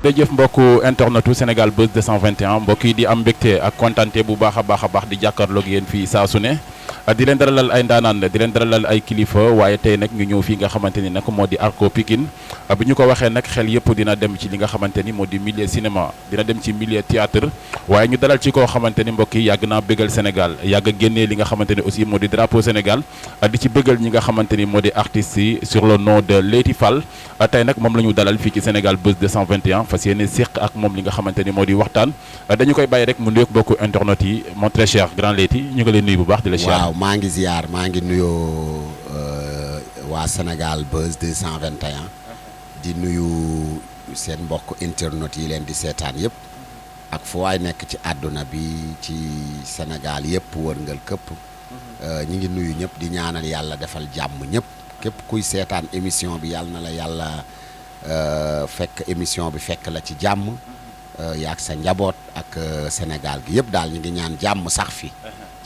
jërëjëf mbokku internetu Sénégal Buzz 221 mbokk yi di am mbégte ak kontante bu baax a baax di jàkkaarloog yéen fii saa su ne di leen daralal ay ndaanaan di leen daralal ay kilifa waaye tey nag ñu ñëw fii nga xamante ni nag moo di Arco Pikine bi ñu ko waxee nag xel yëpp dina dem ci li nga xamante ni moo di milieu cinéma dina dem ci milieu théâtre waaye ñu dalal ci koo xamante ni mbokk yi yàgg naa bégal Sénégal yàgg a génnee li nga xamante ni aussi moo di drapeau Sénégal di ci bégal ñi nga xamante ni moo di artistes yi sur le nom de Leyti Fall tey nag moom la ñu dalal fii ci Sénégal Buzz 221 fas yéene séq ak moom li nga xamante ni moo di waxtaan dañu koy bàyyi rek mu nuyoog bokku internet yi mon très cher grand Leyti ñu ngi leen nuyu bu baax di la ziar. waaw maa ngi ziar maa ngi nuyoo waa Sénégal Buzz 221 di nuyu seen mbokk internet yi leen di seetaan yëpp ak fu waay nekk ci àdduna bi ci Sénégal yëpp wërngal këpp ñi ngi nuyu ñëpp di ñaanal yàlla defal jàmm ñëpp képp kuy seetaan émission bi yàlla na la yàlla fekk émission bi fekk la ci jàmm yaag sa njaboot ak Sénégal gi yëpp daal ñu ngi ñaan jàmm sax fi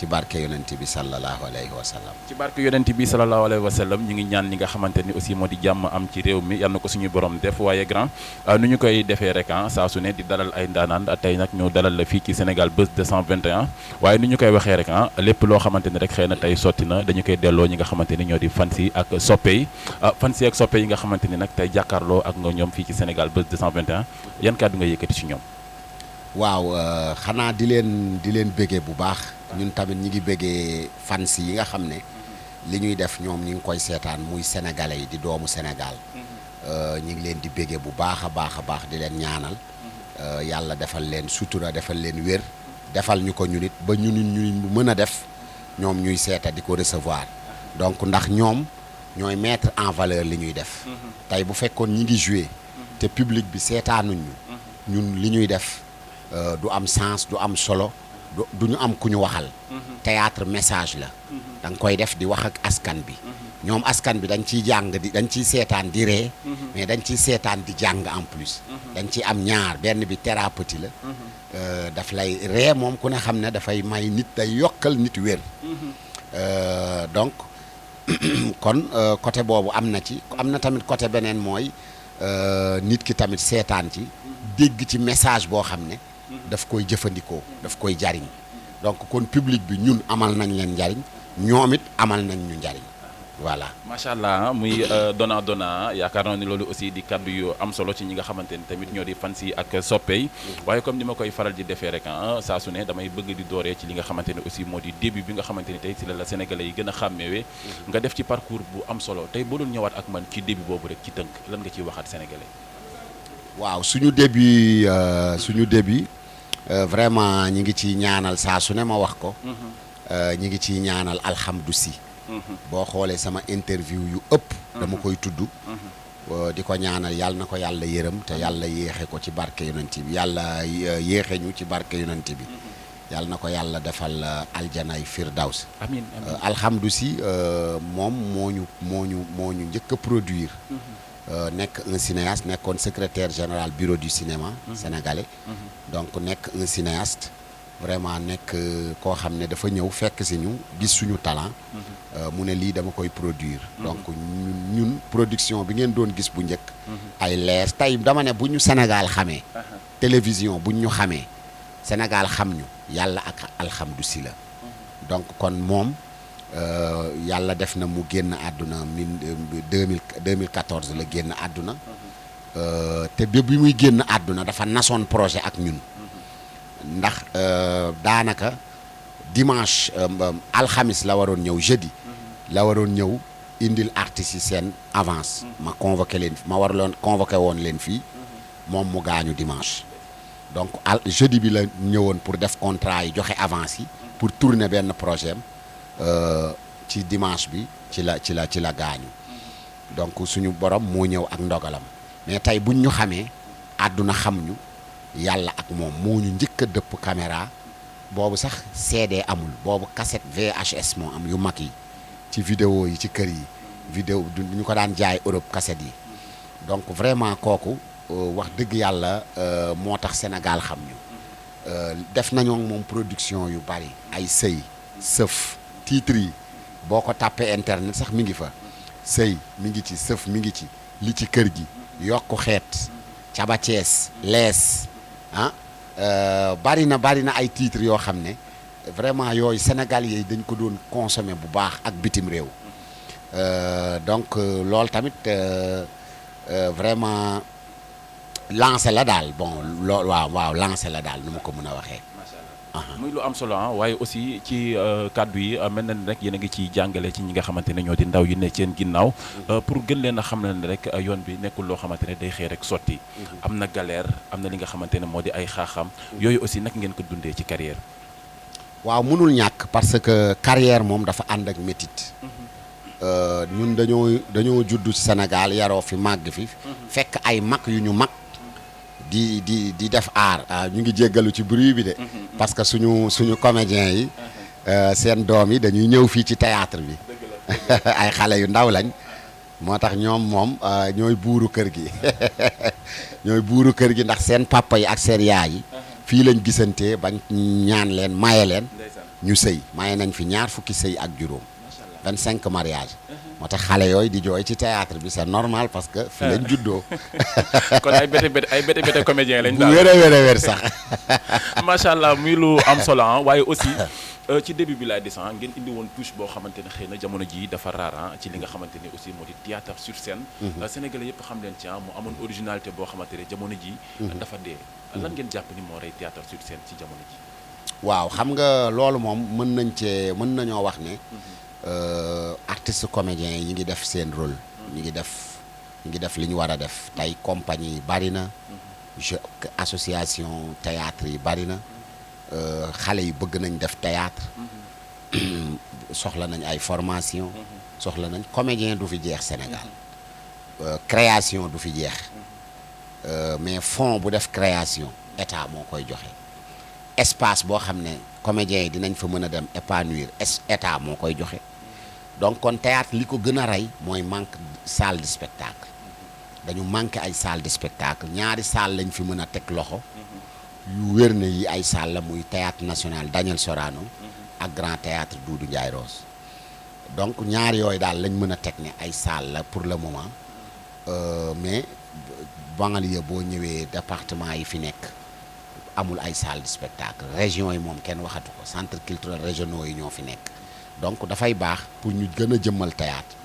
ci barke yonent bi sallallahu alayhi wa sallam. ci barke yonent bi sallallahu alayhi wa sallam ñu ngi ñaan li nga xamante ni aussi moo di jàmm am ci réew mi yal na ko suñu borom def waaye grand nu ñu koy defee rek saa su ne di dalal ay ndaanaan tey nag ñu dalal la fii ci Sénégal Buzz 221 waaye nu ñu koy waxee rek lépp loo xamante ni rek xëy na tey sotti na dañu koy delloo ñi nga xamante ni ñoo di fans yi ak soppe yi fans yi ak soppe yi nga xamante ni nag tey jàkkaarloo ak nga ñoom fii ci Sénégal Buzz 221 yan kàddu nga yëkkati ci ñoom. waaw xanaa di leen béggee bu baax ñun tamit ñi ngi béggee fans yi nga xam ne li ñuy def ñoom ñi ngi koy seetaan muy sénégalais yi di doomu Sénégal ñi ngi leen di béggee bu baax a baax di leen ñaanal yàlla defal leen sutura defal leen wér defal ñu ko ñun it ba ñu mën a def ñoom ñuy seeta di ko recevoir donc ndax ñoom ñooy mettre en valeur li ñuy def tey bu fekkoon ñi ngi jouer te public bi seetaanuñ ñun li ñuy def du am sens du am solo du ñu am ku ñu waxal théâtre message la da nga koy def di wax ak askan bi ñoom askan bi dañ ciy jàng dañ ciy seetaan di ree mais dañ ciy seetaan di jàng en plus dañ ciy am ñaar benn bi thérapeutie la daf lay ree moom ku ne xam ne dafay may nit day yokkal nit wér donc kon côté boobu am na ci am na tamit côté beneen mooy nit ki tamit seetaan ci dégg ci message boo xam ne daf koy jëfandikoo daf koy jariñ donc kon public bi ñun amal nañ leen njariñ ñoom it amal nañ ñu njariñ voilà. macha allah muy dona yaakaar naa ni loolu aussi di kaddu yu am solo ci ñi nga xamante ni tamit ñoo di fans yi ak soppe yi waaye comme ni ma koy faral di defee rek saa su ne damay bëgg di dooree ci li nga xamante ni aussi moo di début bi nga xamante ni tey si la sénégalais yi gën a xàmmeewee nga def ci parcours bu am solo tey boo doon ñëwaat ak man ci début boobu rek ci tënk lan nga ciy waxaat sénégalais. waaw suñu début vraiment ñi ngi ci ñaanal saa su ne ma wax ko ñi ngi ciy ñaanal alhamdu si boo xoolee sama interview yu ëpp dama koy tudd di ko ñaanal yàlla na ko yàlla yërëm te yàlla yéexe ko ci barke yonent bi yàlla yéexe ñu ci barke yonent bi yàlla na ko yàlla defal aljanay firdaws amiin alhamdu si moom moo ñu njëkk a produire nekk un cinéaste nekkoon secrétaire général bureau du cinéma sénégalais donc nekk un cinéaste vraiment nekk koo xam ne dafa ñëw fekk si ñu gis suñu talent mu ne lii dama koy produire donc ñun production bi ngeen doon gis bu njëkk ay leer tey dama ne bu ñu Sénégal xamee télévision bu ñu xamee Sénégal xam ñu yàlla ak alhamdu si la donc kon moom yàlla def na mu génn àdduna 2014 la génn àdduna te bi muy génn àdduna dafa nasoon projet ak ñun ndax daanaka dimanche alxamis la waroon ñëw jeudi la waroon ñëw indil artistes yi seen avance ma convoqué leen ma war loon convoqué woon leen fii moom mu gaañu dimanche donc jeudi bi la ñëwoon pour def contrat yi joxe avance yi pour tourner benn projet am ci dimanche bi ci la gaañu donc suñu borom moo ñëw ak ndogalam mais tey buñ ñu xamee àdduna xam ñu yàlla ak moom moo ñu njëkk a dëpp caméra boobu sax CD amul boobu cassette VHS moo am yu mag yi ci vidéo yi ci kër yi vidéo ñu ko daan jaay Europe cassette yi donc vraiment kooku wax dëgg yàlla moo tax Sénégal xam ñu def nañoo moom production yu bari ay sëy sëf titre yi boo ko tàppee internet sax mi ngi fa sëy mi ngi ci sëf mi ngi ci li ci kër gi yokku xeet Caba Thiès lees ah bari na ay titres yoo xam ne vraiment yooyu Sénégal yi dañ ko doon consommer bu baax ak bitim réew donc loolu tamit vraiment lancé la daal bon loolu waaw lancé la daal nu ma ko mën a waxee. muy lu am solo waaye aussi ci kàddu yi mel na ni rek yéen a ngi ciy jàngale ci ñi nga xamante ne ñoo di ndaw yi ne seen ginnaaw pour gën leen a xam ne rek yoon bi nekkul loo xamante ne day xëy rek sotti am na galère am na li nga xamante ne moo di ay xaaxam yooyu aussi nag ngeen ko dundee ci carrière. waaw mënul ñàkk parce que carrière moom dafa ànd ak métit ñun dañoo juddu ci Sénégal yaroo fi màgg fi fekk ay mag yu ñu mag di def art ñu ngi jéggalu ci bruit bi de parce que suñu comédiens yi seen doom yi dañuy ñëw fii ci théâtre bi ay xale yu ndaw lañ moo tax ñoom moom ñooy buuru kër gi ñooy buuru kër gi ndax seen papa yi ak seen yaay yi fii lañ gisantee bañ ñaan leen maye leen ñu sëy maye nañ fi 20 fukki sëy ak juróom 25 mariage moo tax xale yooyu di jooy ci théâtre bi c'est normal parce que fi lañ juddoo. kon ay bete comédien lañ daal bu wér sax. macha allah muy lu am solo waaye aussi ci début bi laay descend ngeen indi woon touche boo xamante ne xëy na jamono ji dafa rare ci li nga xamante ne aussi moo di théâtre sur scène. Sénégalais yëpp xam leen ci mu amoon originalité boo xamante ne jamono ji dafa dee. lan ngeen jàpp ni moo rey théâtre sur scène ci jamono ji. waaw xam nga loolu moom mën nañoo wax ne. artistes comédiens yi ñu ngi def seen rôle. ñu ngi def li ñu war a def tey compagnie yi bari na. association théâtre yi bari na. xale yi bëgg nañ def théâtre soxla nañ ay formation soxla nañ comédien du fi jeex Sénégal création du fi jeex mais fonds bu def création état moo koy joxe espace boo xam ne comédiens yi dinañ fa mën a dem épanouir état moo koy joxe donc kon théâtre li ko gën a rey mooy manque salle de spectacle dañu manqué ay salle de spectacle ñaari salle lañ fi mën a teg loxo yu wér na yi ay salle la muy théâtre national Daniel Sorano ak grand théâtre Doudou Ndiaye Rose donc ñaar yooyu daal lañ mën a teg ne ay salle la pour le moment mais banlieue boo ñëwee département yi fi nekk amul ay salle de spectacle région yi moom kenn waxatu ko centre culturel régionaux yi ñoo fi nekk donc dafay baax pour ñu gën a jëmmal théâtre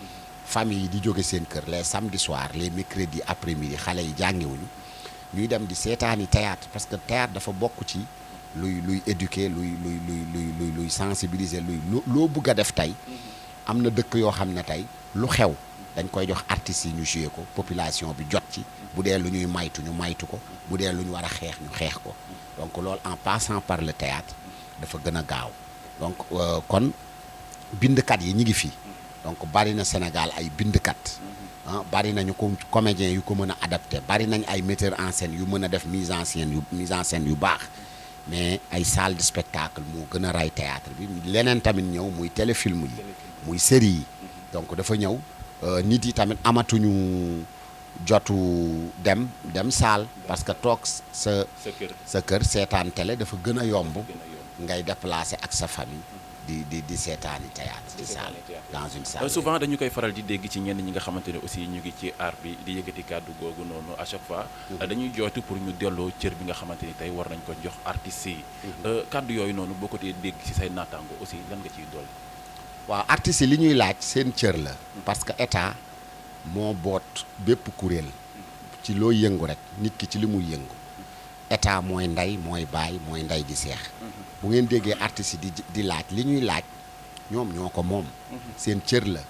famille yi di jóge seen kër les samedis soirs les mercredis après-midi xale yi jàngiwuñu ñuy dem di seetaani théâtre parce que théâtre dafa bokk ci luy éduquer luy sensibiliser loo bëgg a def tey am na dëkk yoo xam ne tey lu xew dañ koy jox artistes yi ñu jouer ko population bi jot ci bu dee lu ñuy maytu ñu maytu ko bu dee lu ñu war a xeex ñu xeex ko donc loolu en passant par le théâtre dafa gën a gaaw donc kon bindkat yi ñi ngi fi donc bari na Sénégal ay bindkat bari nañu ko comédien yu ko mën a adapté bari nañ ay metteur en scène yu mën a def mise en scène yu baax mais ay salle de spectacle moo gën a ray théâtre bi leneen tamit ñëw muy téléfilm yi muy série yi donc dafa ñëw nit yi tamit amatuñu jotu dem salle parce que toog sa kër seetaan télé dafa gën a yomb ngay déplacer ak sa famille di seetaani théâtre ci salle dans une salle. souvent dañu koy faral di dégg ci ñenn ñi nga xamante ne aussi ñu ngi ci art bi di yëkkati kàddu googu noonu à chaque fois dañuy jooytu pour ñu delloo cër bi nga xamante ni tey war nañ ko jox artistes yi kàddu yooyu noonu boo ko dee dégg ci say naataango aussi lan nga ciy dolli. waaw artistes yi li ñuy laaj seen cër la parce que état moo boot bépp kuréel ci loo yëngu rek nit ki ci li muy yëngu état mooy ndey mooy baay mooy ndey gi seex bu ngeen déggee artistes yi di laaj li ñuy laaj ñoom ñoo ko moom seen cër la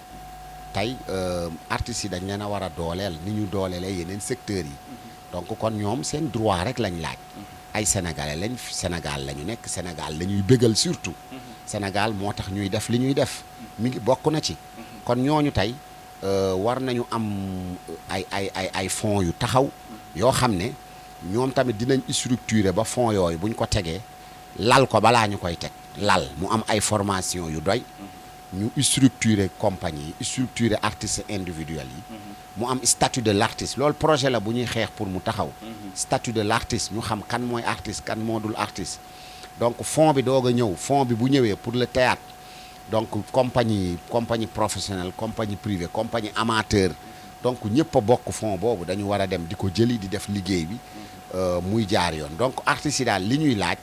tey artistes yi dañ leen a war a dooleel ni ñu dooleelee yeneen secteurs yi donc kon ñoom seen droit rek lañ laaj ay sénégalais lañ Sénégal la ñu nekk Sénégal la ñuy bégal surtout Sénégal moo tax ñuy def li ñuy def mi ngi bokk na ci kon ñooñu tey war nañu am ay fonds yu taxaw yoo xam ne ñoom tamit dinañ structurer ba fonds yooyu buñ ko tegee lal ko balaa ñu koy teg lal mu am ay formation yu doy ñu structurer compagnie yi structurer artistes individuels yi mu am statut de l'artiste loolu projet la bu ñuy xeex pour mu taxaw statut de l'artiste ñu xam kan mooy artiste kan moo dul artiste donc fonds bi doog a ñëw fonds bi bu ñëwee pour le théâtre donc compagnie professionnelle compagnie privée compagnie amateur donc ñëpp a bokk fond boobu dañu war a dem di ko jëli di def liggéey bi muy jaar yoon donc artistes yi daal li ñuy laaj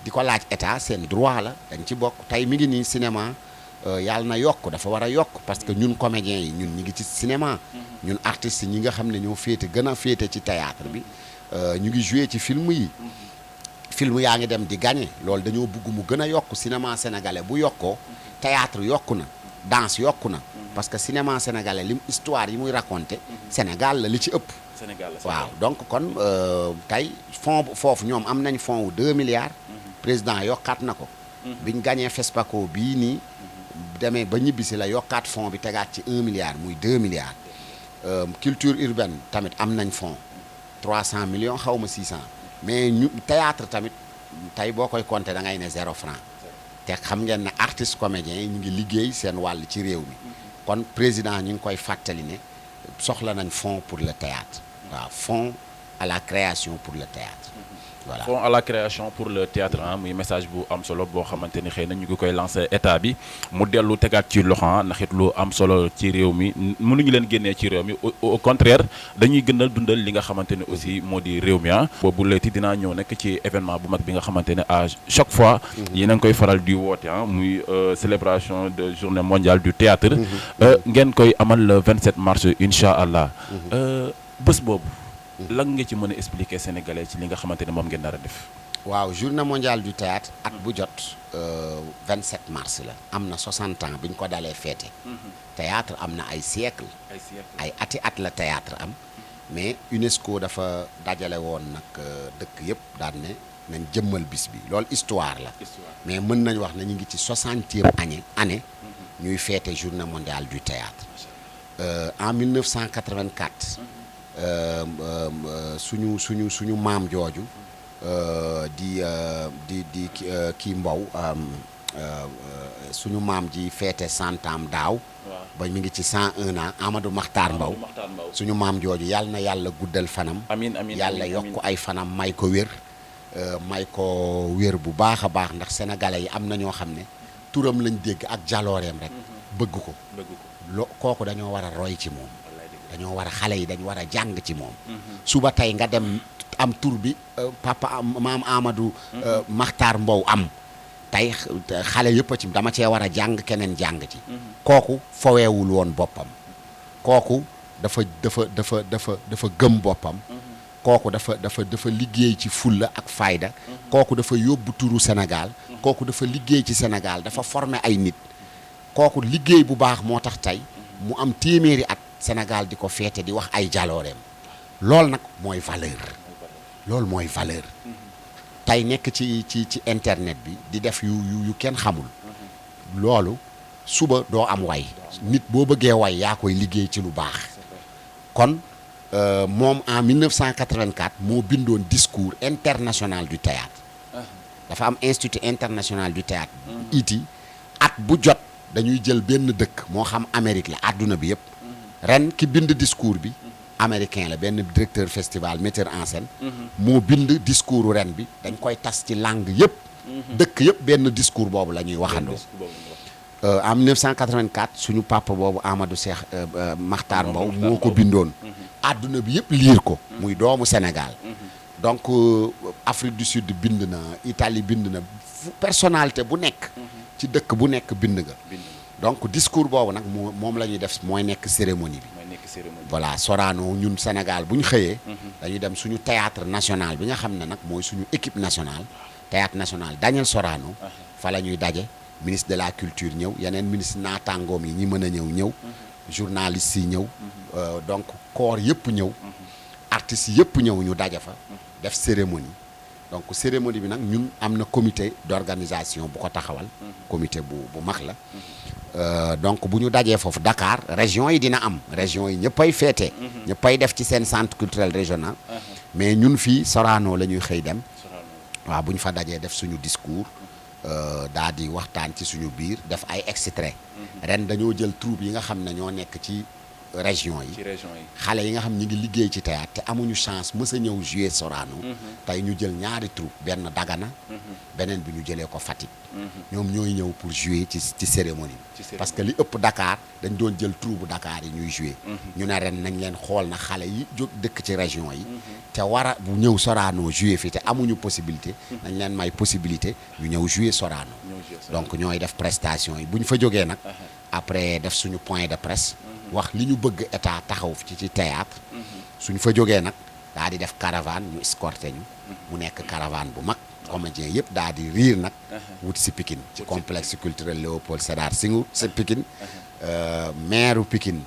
di ko laaj état seen droit la dañ ci bokk tey mi ngi nii cinéma yàlla na yokk dafa war a yokk parce que ñun comédiens yi ñun ñi ngi ci cinéma ñun artistes yi ñi nga xam ne ñoo féete gën a féete ci théâtre bi ñu ngi joué ci film yi film yaa ngi dem di gagné loolu dañoo bëgg mu gën a yokk cinéma sénégalais bu yokkoo théâtre yokku na danse yokku na parce que cinéma sénégalais lim histoire yi muy raconté Sénégal la li ci ëpp Sénégal la waaw donc kon tey fond foofu ñoom am nañ fond wu 2 milliards président yokkaat na ko biñ gagné FESPACO bii nii demee ba ñibbisi la yokkaat fond bi tegaat ci 1 milliard muy 2 milliards culture urbaine tamit am nañ fond 300 millions xaw ma 600 mais ñu théâtre tamit tey boo koy compter da ngay ne 0 franc te xam ngeen ne artistes comédiens yi ñu ngi liggéey seen wàll ci réew mi kon président ñu ngi koy fàttali ne soxla nañ fonds pour le théâtre waaw fonds à la création pour le théâtre voilà fonds à la création pour le théâtre muy message bu am solo boo xamante ni xëy na ñu ngi koy lancé état bi mu dellu tegaat ci loxo ndax it lu am solo ci réew mi mënuñu leen génnee ci réew mi au contraire dañuy gën a dundal li nga xamante ne aussi moo di réew mi boobu léegi dinaa ñëw nekk ci événement bu mag bi nga xamante ne à chaque fois yéen a ngi koy faral di woote muy célébration de journée mondiale du théâtre ngeen koy amal le 27 mars incha allah bés boobu lan nga ci mën a expliquer sénégalais ci li nga xamante ne moom ngeen nar a def. waaw journée mondiale du théâtre at bu jot 27 mars la am na 60 ans bi ñu ko dalee féete théâtre am na ay siècle ay ati at la théâtre am mais UNESCO dafa dajale woon nag dëkk yëpp daan ne nañ jëmmal bis bi loolu histoire la mais mën nañ wax na ñu ngi ci 60e année ñuy féete journée mondiale du théâtre en 1984 suñu maam jooju di kii Mbow suñu maam ji feete 100 ans daaw ba mi ngi ci 101 ans Amadou Makhtar Mbow suñu maam jooju yàlla na yàlla guddal fanam amiin yàlla yokk ay fanam may ko wér bu baax a baax ndax sénégalais yi am na ñoo xam ne turam lañ dégg ak jalooreem rek bëgg ko kooku dañoo war a roy ci moom dañoo war a xale yi dañ war a jàng ci moom suba tey nga dem am tur bi papa maam Amadou Makhtar Mbow am tey xale yëpp a ci dama cee war a jàng keneen jàng ci kooku foweewul woon boppam kooku dafa gëm boppam kooku dafa liggéey ci fulla ak fayda kooku dafa yóbbu turu Sénégal kooku dafa liggéey ci Sénégal dafa former ay nit kooku liggéey bu baax moo tax tey mu am téeméeri at Sénégal di ko féete di wax ay jalooreem loolu nag mooy valeur tey nekk ci internet bi di def yu kenn xamul loolu suba doo am way nit boo bëggee way yaa koy liggéey ci lu baax kon moom en 1984 moo bindoon discours international du théâtre dafa am institut international du théâtre IT at bu jot dañuy jël benn dëkk moo xam Amérique la àdduna bi yëpp ren ki bind discours bi américain la benn directeur festival metteur en scène moo bind discours ren bi dañ koy tas ci langue yëpp dëkk yëpp benn discours boobu la ñuy waxandoo en 1984 suñu papa boobu Amadou Cheikh Makhtar Mbow moo ko bindoon àdduna bi yëpp liir ko muy doomu Sénégal donc Afrique du Sud bind na Italie bind na personnalité bu nekk ci dëkk bu nekk bind nga donc discours boobu nag moom la ñuy def mooy nekk cérémonie bi voilà Sorano ñun Sénégal bu ñu xëyee dañuy dem suñu théâtre national bi nga xam ne nag mooy suñu équipe nationale théâtre national Daniel Sorano fa la ñuy daje ministre de la culture ñëw yeneen ministre naataangoom yi ñi mën a ñëw journalistes yi ñëw donc corps yëpp ñëw artistes yëpp ñëw ñu daje fa def cérémonie donc cérémonie bi nag ñun am na comité d'organisation bu ko taxawal comité bu mag la donc bu ñu dajee foofu Dakar région yi dina am région yi ñëppay féete ñëppay def ci seen centre culturel régional mais ñun fii Sorano la ñuy xëy dem waaw bu ñu fa dajee def suñu discours daa di waxtaan ci suñu biir def ay extrait ren dañoo jël troupe yi nga xam ne ñoo nekk ci région yi ci région yi. xale yi nga xam ñi ngi liggéey ci théâtre te amuñu chance mës a ñëw jouer Sorano tey ñu jël ñaari troupe benn Dagana beneen bi ñu jëlee ko Fatick ñoom ñooy ñëw pour jouer ci cérémonie parce que li ëpp Dakar dañ doon jël troupe bu Dakar yi ñuy jouer ñu ne ren nañ leen xool na xale yi jóg dëkk ci région yi te war a bu ñëw Sorano jouer fi te amuñu possibilité nañ leen may possibilité ñu ñëw jouer Sorano donc ñooy def prestation yi bu ñu fa jógee nag après def suñu point de presse wax li ñu bëgg état taxaw ci théâtre suñu fa jógee nag daal di def caravane ñu escorté ñu mu nekk caravane bu mag comédien yëpp daal di riir nag wuti si Pikine ci complexe culturel Léopold Sédar Senghor si Pikine maire Pikine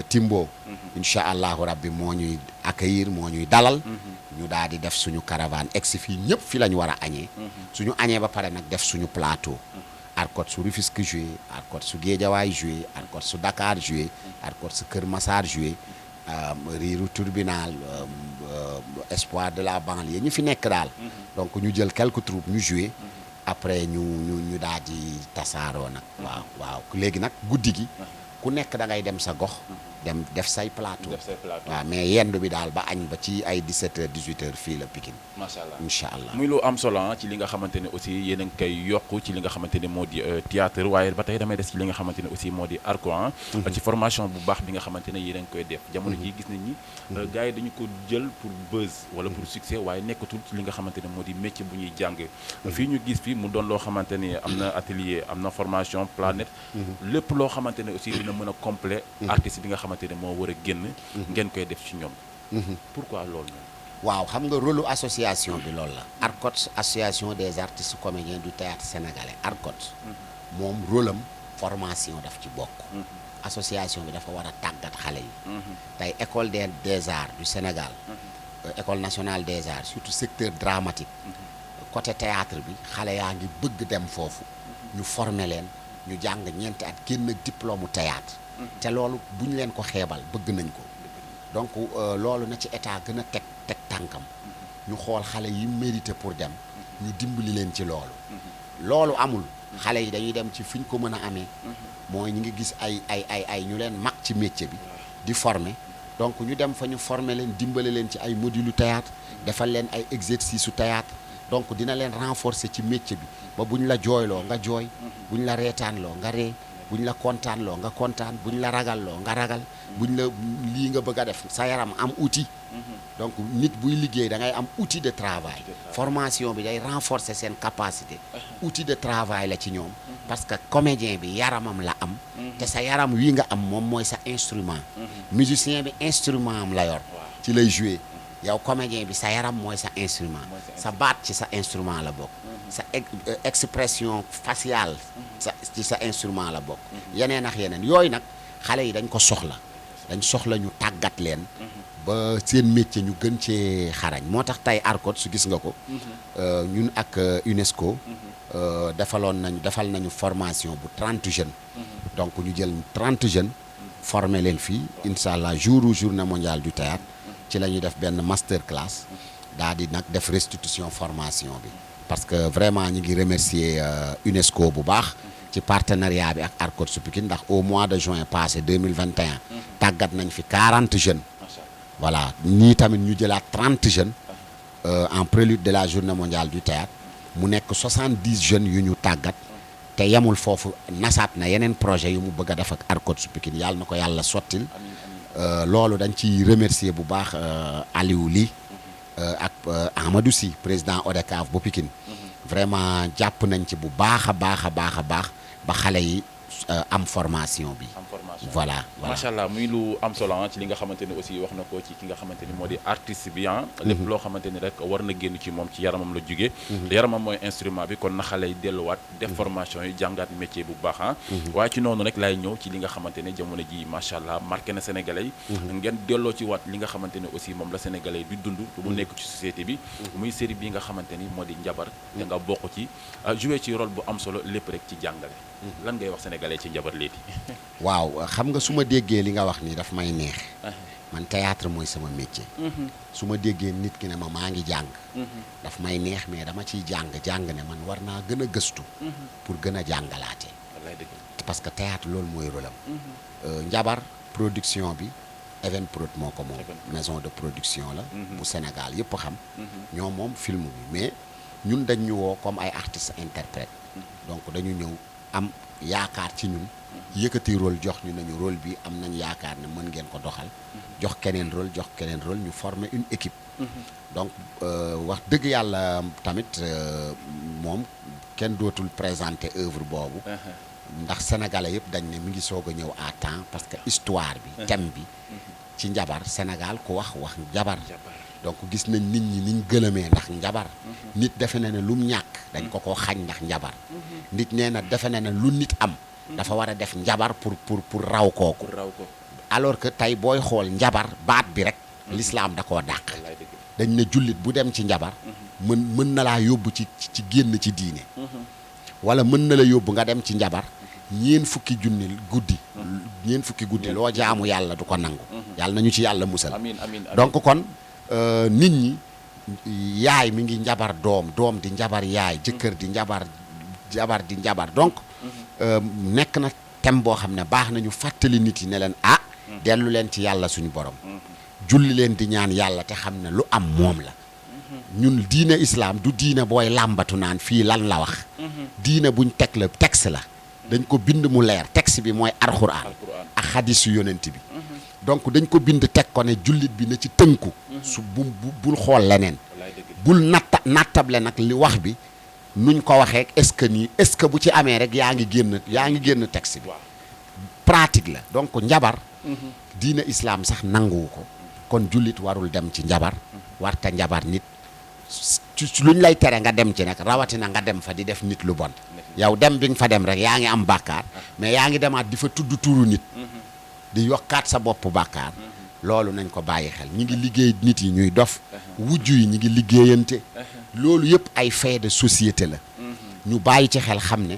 Timbo incha allahu rabbi moo ñuy accueillir moo ñuy dalal ñu daal di def suñu caravane egsi fii ñëpp fi la ñu war a añee suñu añee ba pare nag def suñu plateau Arcot su Rufisque joué Arcot su Guédiawaye joué Arcot su Dakar joué Arcot su Kër Massar joué Riiru Tribunal Espoir de la banlieue ñu fi nekk daal donc ñu jël quelques troupes ñu joué après ñu daal di tasaaroo nag waaw léegi nag guddi gi ku nekk da ngay dem sa gox dem def say plateau waaw mais yendu bi daal ba añ ba ci ay 17h 18h fii la Pikine macha allah incha allah muy lu am solo ci li nga xamante ne aussi yéen a ngi koy yokku ci li nga xamante ne moo di théâtre waaye ba tey damay des ci li nga xamante ne aussi moo di Arcot ci formation bu baax bi nga xamante ne yéen a ngi koy def jamono ji gis nañ ni gars yi dañu ko jël pour buzz wala pour succès waaye nekkatul ci li nga xamante ne moo di métier bu ñuy jàng fii ñu gis fi mu doon loo xamante ni am na atelier am na formation planète lépp loo xamante ne aussi dina mën a complet artiste bi nga xamante ne moo war a génn ngeen koy def ci ñoom pourquoi loolu waaw xam nga rôle association bi loolu la Arcot association des artistes comédiens du théâtre sénégalais Arcot moom rôle am formation daf ci bokk association bi dafa war a tàggat xale yi tey école des arts du Sénégal école nationale des arts surtout secteur dramatique côté théâtre bi xale yaa ngi bëgg dem foofu ñu former leen ñu jàng ñeenti at génn ak diplôme théâtre te loolu bu ñu leen ko xeebal bëgg nañ ko donc loolu na ci état gën a teg tànkam ñu xool xale yi mérité pour dem ñu dimbali leen ci loolu amul xale yi dañuy dem ci fi ñu ko mën a amee mooy ñu ngi gis ay ñu leen mag ci métier bi di former donc ñu dem fa ñu former leen dimbale leen ci ay module théâtre defal leen ay exercice su théâtre donc dina leen renforcer ci métier bi ba bu ñu la jooyloo nga jooy bu ñu la reetaanloo nga ree bu ñu la kontaanloo nga kontaan bu ñu la ragalloo nga ragal bu ñu la lii nga bëgg a def sa yaram am outil donc nit buy liggéey da ngay am outil de travail formation bi day renforcer seen capacité outil de travail la ci ñoom parce que comédien bi yaramam la am te sa yaram wi nga am moom mooy sa instrument musicien bi instrument am la yor ci lay jouer yow comédien bi sa yaram mooy sa instrument sa baat ci sa instrument la bokk sa expression faciale ci sa instrument la bokk yeneen ak yeneen yooyu nag xale yi dañ ko soxla ñu tàggat leen ba seen métier ñu gën cee xarañ moo tax tey Arcot su gis nga ko ñun ak UNESCO defal nañu formation bu 30 jeunes donc ñu jël 30 jeunes former leen fii incha allah journée mondiale du théâtre ci la ñuy def benn master class daal di nag def restitution formation bi parce que vraiment ñu ngi remercier UNESCO bu baax ci partenariat bi ak Arcot su Pikine ndax au mois de juin passé 2021 tàggat nañ fi 40 jeunes voilà ñii tamit ñu jëlaat 30 jeunes en prélude de la journée mondiale du théâtre mu nekk 70 jeunes yu ñu tàggat te yemul foofu nasaat na yeneen projet yu mu bëgg a def ak Arcot su Pikine yàlla na ko yàlla sottil loolu dañ ci remercier bu baax Aliou Ly ak Amadou Sy président ODCAV bu Pikine vraiment jàpp nañ ci bu baax a baax ba xale yi am formation bi voilà macha allah muy lu am solo ci li nga xamante ni aussi wax na ko ci ki nga xamante ni moo di artiste bi lépp loo xamante ni rek war na génn ci moom ci yaramam la jógee yaramam mooy instrument bi kon na xale yi delluwaat def formation yi jàngaat métier bu baax waaye ci noonu rek laay ñëw ci li nga xamante ne jamono ji macha allah marqué na sénégalais yi ngeen delloo ci waat li nga xamante ne aussi moom la sénégalais yi di dund bu nekk ci société bi muy série bi nga xamante ni moo di Njabar te nga bokk ci joué ci rôle bu am solo lépp rek ci jàngale lan ngay wax sénégalais ci Njabar léegi waaw xam nga su ma déggee li nga wax ni daf may neex man théâtre mooy sama métier su ma déggee nit ki ne maa ngi jàng daf may neex mais dama ciy jàng ne man war naa gën a gëstu pour gën a jàngalaate parce que théâtre loolu mooy rôle am Njabar production bi Evenprod moo ko moom maison de production la bu Sénégal yëpp xam ñoom moom film bi mais ñun dañ ñu woo comme ay artistes interprètes donc dañu ñëw am yaakaar ci ñun yëkkati rôle jox ñu nañu rôle bi am nañ yaakaar ne mën ngeen ko doxal jox keneen rôle ñu former une équipe donc wax dëgg yàlla tamit moom kenn dootul présenter œuvre boobu ndax sénégalais yëpp dañ ne mi ngi soog a ñëw à temps parce que histoire bi thème bi ci njabar Sénégal ku wax njabar donc gis nañ nit ñi niñ gëlëmee ndax njabar nit defe na ne lu mu ñàkk dañ ko xañ ndax njabar nit nee na defe na ne lu nit am dafa war a def njabar pour raw kooku alors que tey booy xool njabar baat bi rek l'islam da koo dàq dañ ne jullit bu dem ci njabar mën na laa yóbbu ci génn ci diine wala mën na la yóbbu nga dem ci njabar ñeen fukki guddi loo jaamu yàlla du ko nangu yàlla nañu ci yàlla musal donc kon nit ñi yaay mi ngi njabar doom di njabar yaay jëkkër di njabar di njabar donc nekk na thème boo xam ne baax nañu fàttali nit yi ne leen dellu leen ci yàlla suñu borom julli leen di ñaan yàlla te xam ne lu am moom la ñun diine islam du diine booy làmbatu naan fii lan la wax diine buñ teg la texte la dañ ko bind mu leer texte bi mooy alxuraan ak xadisu yonent bi donc dañ ko bind teg ko ne jullit bi na ci tënku su bul xool leneen bul nattable nag li wax bi nuñ ko waxee est-ce que nii est-ce que bu ci amee rek yaa ngi génn texte bi pratique la donc njabar diine islam sax nanguwu ko kon jullit warul dem ci njabar warta njabar nit luñ lay tere nga dem ci nag rawatina nga dem fa di def nit lu bon yow dem bi nga fa dem rek yaa ngi am bàkkaar mais yaa ngi demaat di fa tudd turu nit di yokkaat sa bopp bàkkaar loolu nañ ko bàyyi xel ñi ngi liggéey nit yi ñuy dof wujju yi ñi ngi liggéeyante loolu yëpp ay fait de société la ñu bàyyi ci xel xam ne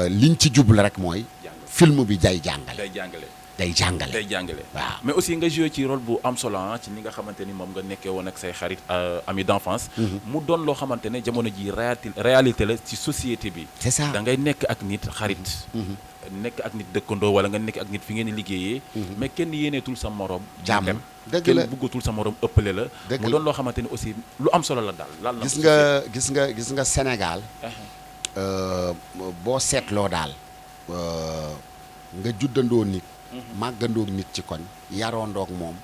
liñ ci jublu rek mooy film bi day jàngale waaw mais aussi nga joué ci rôle bu am solo ci ni nga xamante ni moom nga nekkee woon ak say xarit ami d'enfance mu doon loo xamante ne jamono ji réalité la ci société bi c'est ça da ngay nekk ak nit xarit nekk ak nit dëkkandoo wala nga nekk ak nit fi ngeen di liggéeyee mais kenn yéeneetul sa morom jàmm dëgg la kenn bëggatul sa morom ëppale la mu doon loo xamante ni aussi lu am solo la daal lan la gis nga Sénégal boo seetloo daal nga juddandoo nit màggandoog nit ci koñ yaroondoog moom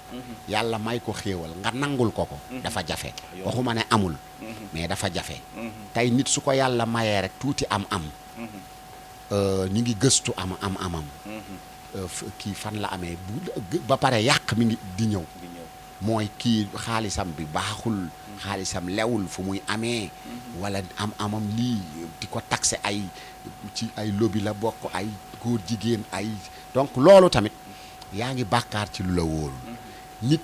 yàlla may ko xéewal nga nangul ko dafa jafe waxuma ne amul mais dafa jafe tey nit su ko yàlla mayee rek tuuti am ñu ngi gëstu amam kii fan la amee ba pare yàq mi ngi di ñëw mooy kii xaalisam bi baaxul xaalisam lewul fu muy amee wala amam lii di ko taxe ci ay lobby la bokk ay góor jigéen ay donc loolu tamit yaa ngi bàkkaar ci lu la wóolu nit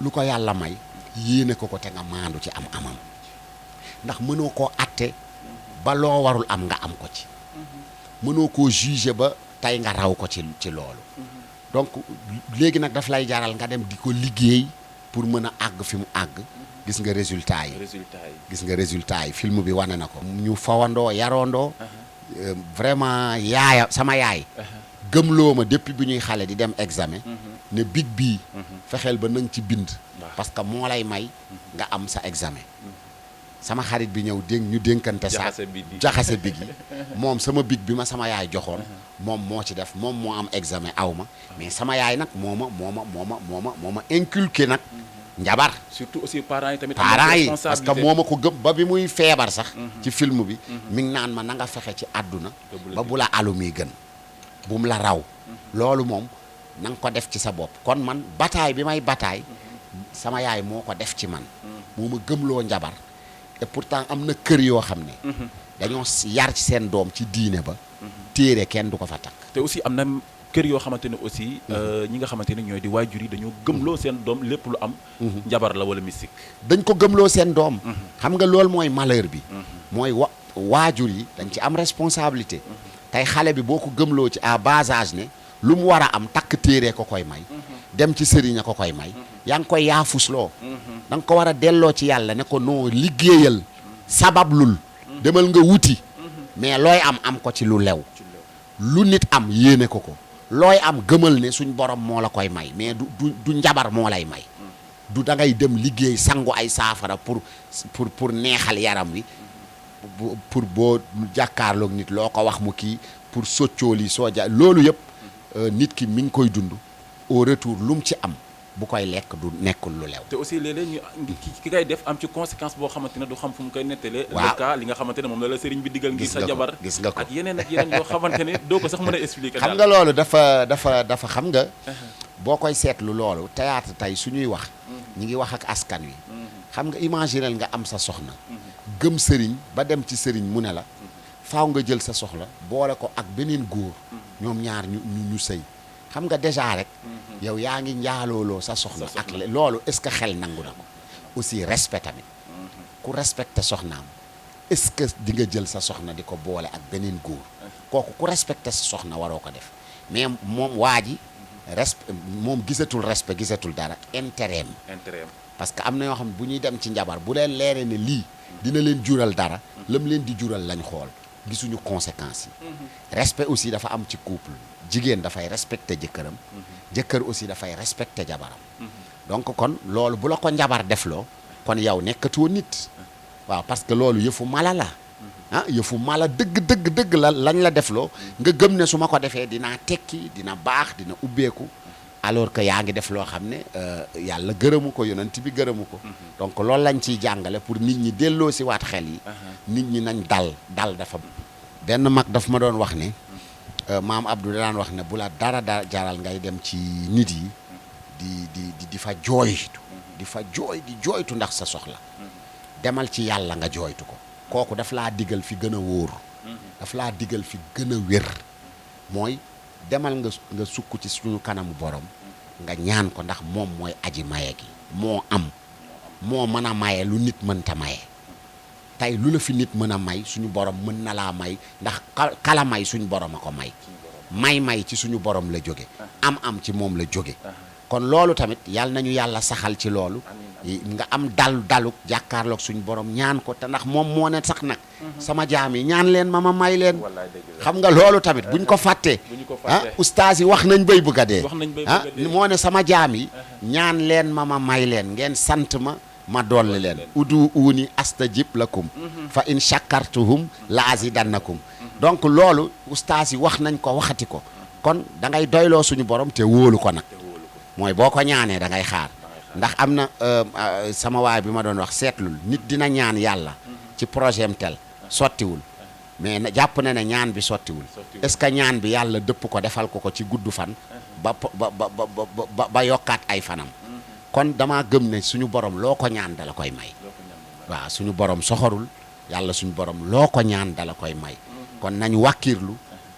lu ko yàlla may yéene ko te nga maandu ci amam ndax mënoo koo atte ba loo warul am nga am ko ci mënoo koo juger ba tey nga raw ko ci loolu donc léegi nag daf lay jaral nga dem di ko liggéey pour mën a àgg fi mu àgg gis nga résultat yi film bi wane na ko ñu fawandoo yaroondoo vraiment sama yaay gëmloo ma depuis bi ñuy xale di dem examen ne big bii fexeel ba nang ci bind parce que moo lay may nga am sa examen sama xarit bi ñëw ñu dénkante sa jaxase big yi moom sama big bi ma sama yaay joxoon moom moo ci def moom moo am examen aw ma mais sama yaay nag moo ma inculqué nag njabar surtout aussi parents yi tamit parce que moo ma ko gëm ba bi muy feebar sax ci film bi mi ngi naan ma na nga fexe ci àdduna ba bu la alumi gën bu mu la raw loolu moom na nga ko def ci sa bopp kon man bataay bi may bataay sama yaay moo ko def ci man moo ma gëmloo njabar et pourtant am na kër yoo xam ne dañoo yar ci seen doom ci diine ba téere kenn du ko fa takk te aussi am na kër yoo xamante ne aussi ñi nga xamante ne ñooy di waajur yi dañoo gëmloo seen doom lépp lu am njabar la wala mystique dañ ko gëmloo seen doom xam nga loolu mooy malheur bi mooy waajur yi dañ ci am responsabilité tey xale bi boo ko gëmloo ci à bas âge ne lu mu war a am takk téere ko koy may dem ci sëriñ a ko koy may yaa ngi koy yaafusloo da nga ko war a delloo ci yàlla ne ko non liggéeyal sabablul demal nga wuti mais looy am ko ci lu lew lu nit am yéene ko looy am gëmal ne suñ borom moo la koy may mais du njabar moo lay may du da ngay dem liggéey sangu ay saafara pour neexal yaram wi pour boo jàkkaarloog nit loo ko wax mu kii pour soccooli soo ja loolu yëpp nit ki mi ngi koy dund au retour lu mu ci am bu koy lekk du nekkul lu lew. te aussi léeg-léeg ñu ki koy def am ci conséquence boo xamante ne du xam fu mu koy nettalee. waaw le cas li nga xamante ne moom la sëriñ bi diggal ngir sa jabar. gis nga ko ak yeneen yoo xamante ne doo ko sax mën a expliquer. xam nga loolu dafa xam nga. boo koy seetlu loolu théâtre tey su ñuy wax. ñi ngi wax ak askan wi. xam nga imaginel nga am sa soxna. gëm sëriñ ba dem ci sëriñ mu ne la. faaw nga jël sa soxla boole ko ak beneen góor. ñoom ñaar ñu sëy. xam nga déjà rek yow yaa ngi njaalooloo sa soxna ak loolu est-ce que xel nangu na ko aussi respect tamit ku respecté soxnaam est-ce que di nga jël sa soxna di ko boole ak beneen góor kooku ku respecté sa soxna waroo ko def mais moom waa ji moom gisatul respect gisatul dara intérêt parce que am na yoo xam ne bu ñuy dem ci njabar bu leen leeree ne lii dina leen jural dara lam leen di jural lañ xool gisuñu conséquences yi respect aussi dafa am ci couple jigéen dafay respecté jëkkëram jëkkër aussi dafay respecté jabaram donc kon loolu bu la ko njabar defloo kon yow nekkatoo nit waaw parce que loolu yëfu mala la yëfu mala dëgg lañ la defloo nga gëm ne su ma ko defee dinaa tekki dina baax dina ubbeeku alors que yaa ngi def loo xam ne yàlla gërëmu ko yonent bi gërëmu ko donc loolu lañ ciy jàngale pour nit ñi delloo si waat xel yi nit ñi nañ dal dafa benn mag daf ma doon wax ne maam Abdou daan wax ne bu la dara jaral ngay dem ci nit yi di fa jooytu di jooytu ndax sa soxla demal ci yàlla nga jooytu ko kooku daf laa digal fi gën a wóor daf laa digal fi gën a wér mooy demal nga sukk ci suñu kanamu borom nga ñaan ko ndax moom mooy aji maye gi moo mën a maye lu nit mënta maye tey lu la fi nit mën a may suñu borom mën na laa may ndax kala may suñu borom a ko may ci suñu borom la jóge am ci moom la jóge kon loolu tamit yàlla nañu yàlla saxal ci loolu nga am daluk jàkkaarloog suñu borom ñaan ko te ndax moom moo ne sax nag sama jaam yi ñaan leen ma may leen xam nga loolu tamit buñ ko fàttee ustaas yi wax nañ bay bëgg a dee moo ne sama jaam yi ñaan leen ma may leen ngeen sant ma dolli leen udu uuni astajib lakum fa in shakartuhum la azidannakum donc loolu ustaas yi wax nañ ko waxati ko kon da ngay doyloo suñu borom te wóolu ko nag mooy boo ko ñaanee da ngay xaar ndax am na sama waay bi ma doon wax seetlul nit dina ñaan yàlla ci projet am tel sottiwul mais jàpp na ne ñaan bi sottiwul est-ce que ñaan bi yàlla dëpp ko defal ko ci gudd fan ba yokkaat ay fanam kon dama gëm ne suñu borom loo ko ñaan dala koy may waaw suñu borom soxorul yàlla suñu borom loo ko ñaan dala koy may kon nañ wàkkirlu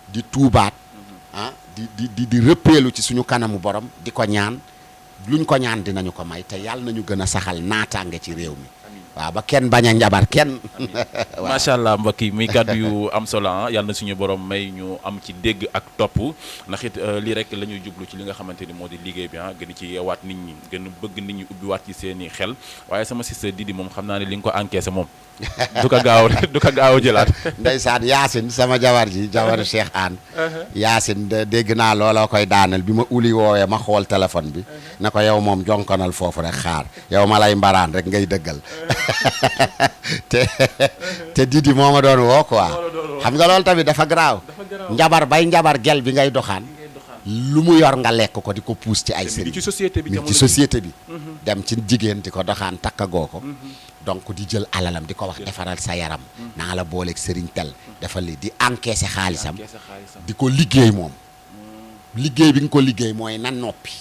di tuubaat di rëppeelu ci suñu kanamu borom di ko ñaan luñ ko ñaan dinañu ko may te yàlla nañu gën a saxal naataange ci réew mi waaw ba kenn bañ a njabar kenn macha allah mbokk yi muy kàddu yu am solo yàlla na suñu borom may ñu am ci dégg ak topp ndax it lii rek la ñuy jublu ci li nga xamante ni moo di liggéey bi gën ci yeewaat nit ñi gën a bëgg nit ñi ubbiwaat ci seen i xel waaye sama sister Didi moom xam naa ne li nga ko encaissé moom du ko gaaw a jëlaat ndeysaan Yacine sama jabar Cheikh Anne Yacine dégg naa looloo koy daanal bi ma uli woowee ma xool téléphone bi na ko yow moom jonkonal foofu rek xaar yow ma lay mbaraan rek ngay dëggal te Didi moo ma doon woo quoi xam nga loolu tamit dafa garaaw njabar gel bi ngay doxaan lu mu yor nga lekk ko di ko puus ci ay sëriñ ci société bi dem ci jigéen di ko doxaan takkagoo ko donc di jël alalam di ko wax defaral sa yaram naa la booleeg sëriñ tel dafa li di encaissé xaalisam di ko liggéey moom liggéey bi nga ko liggéey mooy na noppi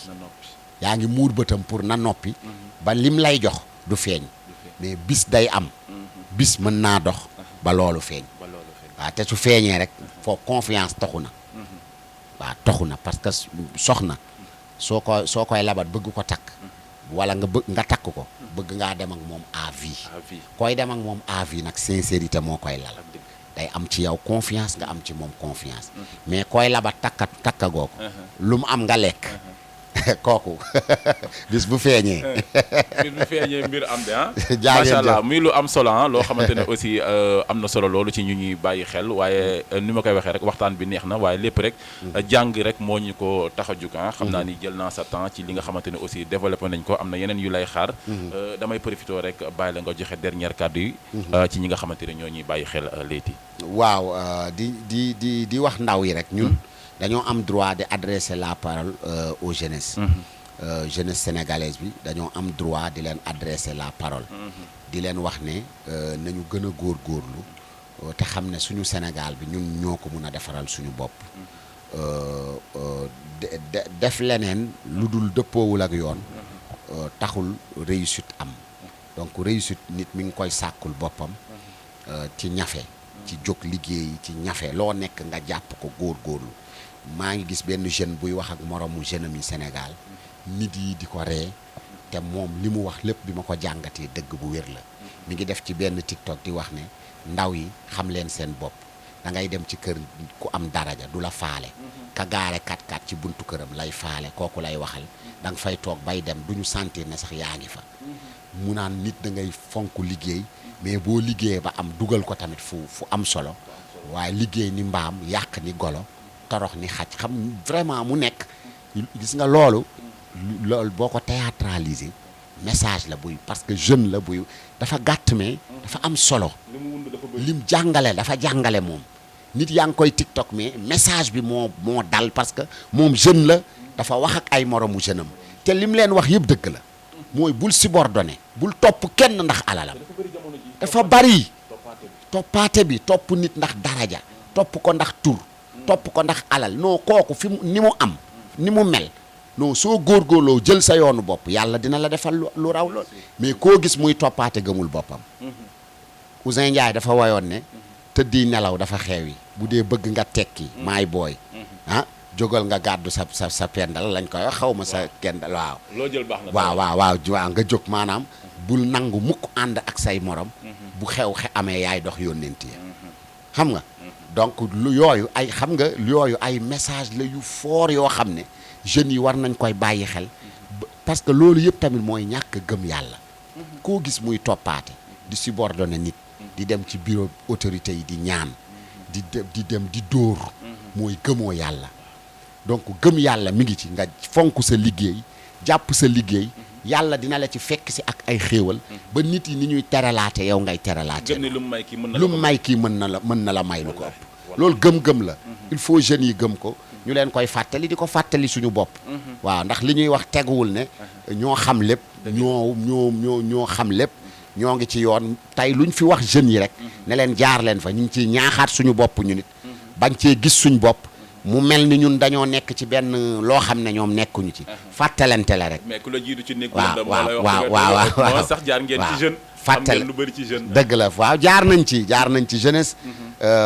yaa ngi muur bëtam pour na noppi ba lim lay jox du feeñ mais bis day am bis mën naa dox ba loolu feeñ waaw te su feeñee rek foo confiance taxu na waaw taxu na parce que soxna soo koy labat bëgg ko takk wala nga takk ko bëgg ngaa dem ak moom à vie koy dem ak moom à vie nag sincérité moo koy lal day am ci yow confiance nga am ci moom confiance mais koy labat takkagoo ko lu mu am nga lekk kooku bis bu feeñee. mbir bu feeñee mbir am de ah. jaageen macha allah muy lu am solo ah loo xamante ne aussi am na solo loolu ci ñu ñuy bàyyi xel waaye ni ma koy waxee rek waxtaan bi neex na waaye lépp rek jàng rek moo ñu ko tax a jug ah. xam naa ni jël naa sa temps ci li nga xamante ne aussi développé nañ ko am na yeneen yu lay xaar. damay profité rek bàyyi la nga joxe dernière kàddu yi. ci ñi nga xamante ne ñoo ñuy bàyyi xel Leyti. waaw di wax ndaw yi rek ñun. dañoo am droit de adresser la parole aux jeunesse. Jeunesse sénégalaise bi dañoo am droit di leen adresser la parole. di leen wax ne nañu gën a góorgóorlu te xam ne suñu Sénégal bi ñun ñoo ko mun a defaral suñu bopp. def leneen lu dul dëppoowul ak yoon. taxul réussite am. donc réussite nit mi ngi koy sàkkul boppam. ci ñafe. ci jóg liggéey ci ñafe loo nekk nga jàpp ko góorgóorlu. maa ngi gis benn jeune buy wax ak moromu jeune am yi Sénégal nit yi di ko ree te moom li mu wax lépp bi ma ko jàngatee dëgg bu wér la mi ngi def ci benn TikTok di wax ne ndaw yi xam leen seen bopp da ngay dem ci kër ku am daraja du la faale ka gaare 4x4 ci buntu këram lay faale kooku lay waxal da nga fay toog bay dem du ñu sentir ne sax yaa ngi fa mu naan nit da ngay fonk liggéey mais boo liggéeyee ba am dugal ko tamit fu am solo waaye liggéey ni mbaam yàq ni golo torox ni xaj xam vraiment mu nekk gis nga loolu boo ko théâtraliser message la buy parce que jeune la buy dafa gàtt mais dafa am solo lim jàngale dafa jàngale moom nit yaa ngi koy TikTok mais message bi moo dal parce que moom jeune la dafa wax ak ay moromu jeune am te lim leen wax yëpp dëgg la mooy bul subordonné bul topp kenn ndax alalam dafa bari toppaate bi topp nit ndax daraja topp ko ndax tur topp ko ndax alal non kooku fi ni mu am ni mu mel non soo góorgóorloo jël sa yoonu bopp yàlla dina la defal lu raw lool mais koo gis muy toppaate gëmul boppam Ouzin Ndiaye dafa wayoon ne tëddi nelaw dafa xeewi bu dee bëgg nga tekki maay booy ah jógal nga gàddu sa pendal lañ koy wax xaw ma sa kendal waaw loo jël baax na waaw nga jóg maanaam bul nangu mukk ànd ak say morom bu xew amee yaay dox yónnent yi xam nga donc yooyu ay message la yu fort yoo xam ne jeunes yi war nañ koy bàyyi xel parce que loolu yëpp tamit mooy ñàkk gëm yàlla koo gis muy toppaate di subordonné nit di dem ci bureau autorité yi di ñaan di dem di dóor mooy gëmoo yàlla donc gëm yàlla mi ngi ci nga fonk sa liggéey jàpp sa liggéey yàlla dina la ci fekk si ak ay xéewal ba nit yi ni ñuy teralaate yow ngay teralaate lu mu may kii mën na la may lu ko ëpp loolu gëm-gëm la il faut jeunes yi gëm ko ñu leen koy fàttali di ko fàttali suñu bopp waaw ndax li ñuy wax teguwul ne ñoo xam lépp ñoo xam lépp ñoo ngi ci yoon tey luñ fi wax jeunes yi rek ne leen jaar leen fa ñu ngi ciy ñaaxaat suñu bopp ñu nit bañ cee gis suñu bopp mu mel ni ñun dañoo nekk ci benn loo xam ne ñoom nekkuñu ci fàttalante la rek mais ku la jiitu ci néeg waaw sax jaar ngeen ci jeune fàttale lu bëri ci jeune dëgg la waaw jaar nañ ci jeunesse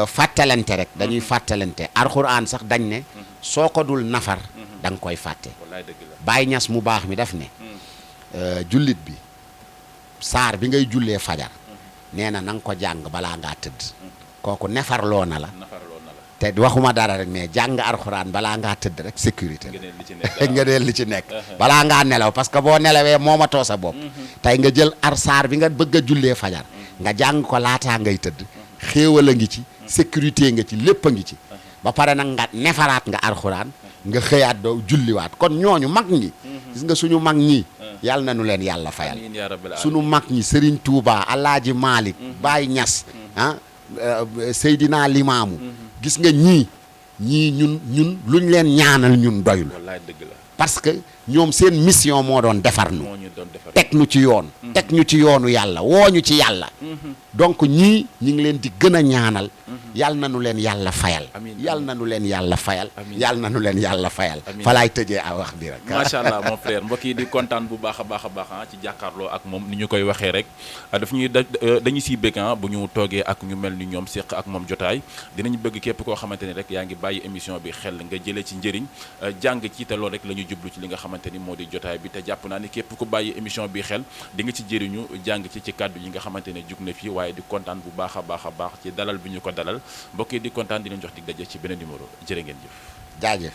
fàttalante rek dañuy fàttalante alxuraan sax dañ ne soo ko dul nafar da nga koy fàtte Baay Ñas mu baax mi daf ne jullit bi saar bi ngay jullee fajar nee na nga ko jàng balaa ngaa tëdd kooku nefarloo na la te waxuma dara rek mais jàng alxuraan balaa ngaa tëdd rek sécurité nga deel li ci nekk balaa ngaa nelaw parce que boo nelawee moomatoo sa bopp tey nga jël saar bi nga bëgg a jullee fajar nga jàng ko laataa ngay tëdd xéewal a ngi ci sécurité nga ci lépp a ngi ci ba pare nag nga nefaraat nga alxuraan nga xëyaat doo julliwaat kon ñooñu mag ñi gis nga suñu mag ñi yàlla na nu leen yàlla fayal suñu mag ñi Serigne Touba Alaaji Malick Baye Niass Seydina Limaamu gis nga ñii ñun luñ leen ñaanal ñun doyul parce que ñoom seen mission moo doon defar nu teg nu ci yoon teg ñu ci yoonu yàlla woo ñu ci yàlla donc ñii ñi ngi leen di gën a ñaanal yàlla na nu leen yàlla fayal yàlla na nu leen yàlla fayal yàlla na nu leen yàlla fayal fa laay tëjee a wax bi rek macha allah mon frère mbokk yi di kontaan bu baax a baax ci jàkkaarloo ak moom ni ñu koy waxee rek daf ñuy dañu siy bëgg bu ñu toogee ak ñu mel ni ñoom séq ak moom jotaay dinañu bëgg képp koo xamante ni rek yaa ngi bàyyi émission bi xel nga jëlee ci njëriñ jàng ci te loolu rek la ñu jublu ci li nga xamante ni moo di jotaay bi te jàpp naa ni képp ku bàyyi émission bi xel di nga ci jëriñu jàng ci kàddu yi nga xamante ne jug na fii waaye di kontaan bu baax a baax ci dalal bi ñu ko dalal mbokk yi di kontaan di leen jox dig daje ci beneen numéro jërë ngeen jëf jaajëf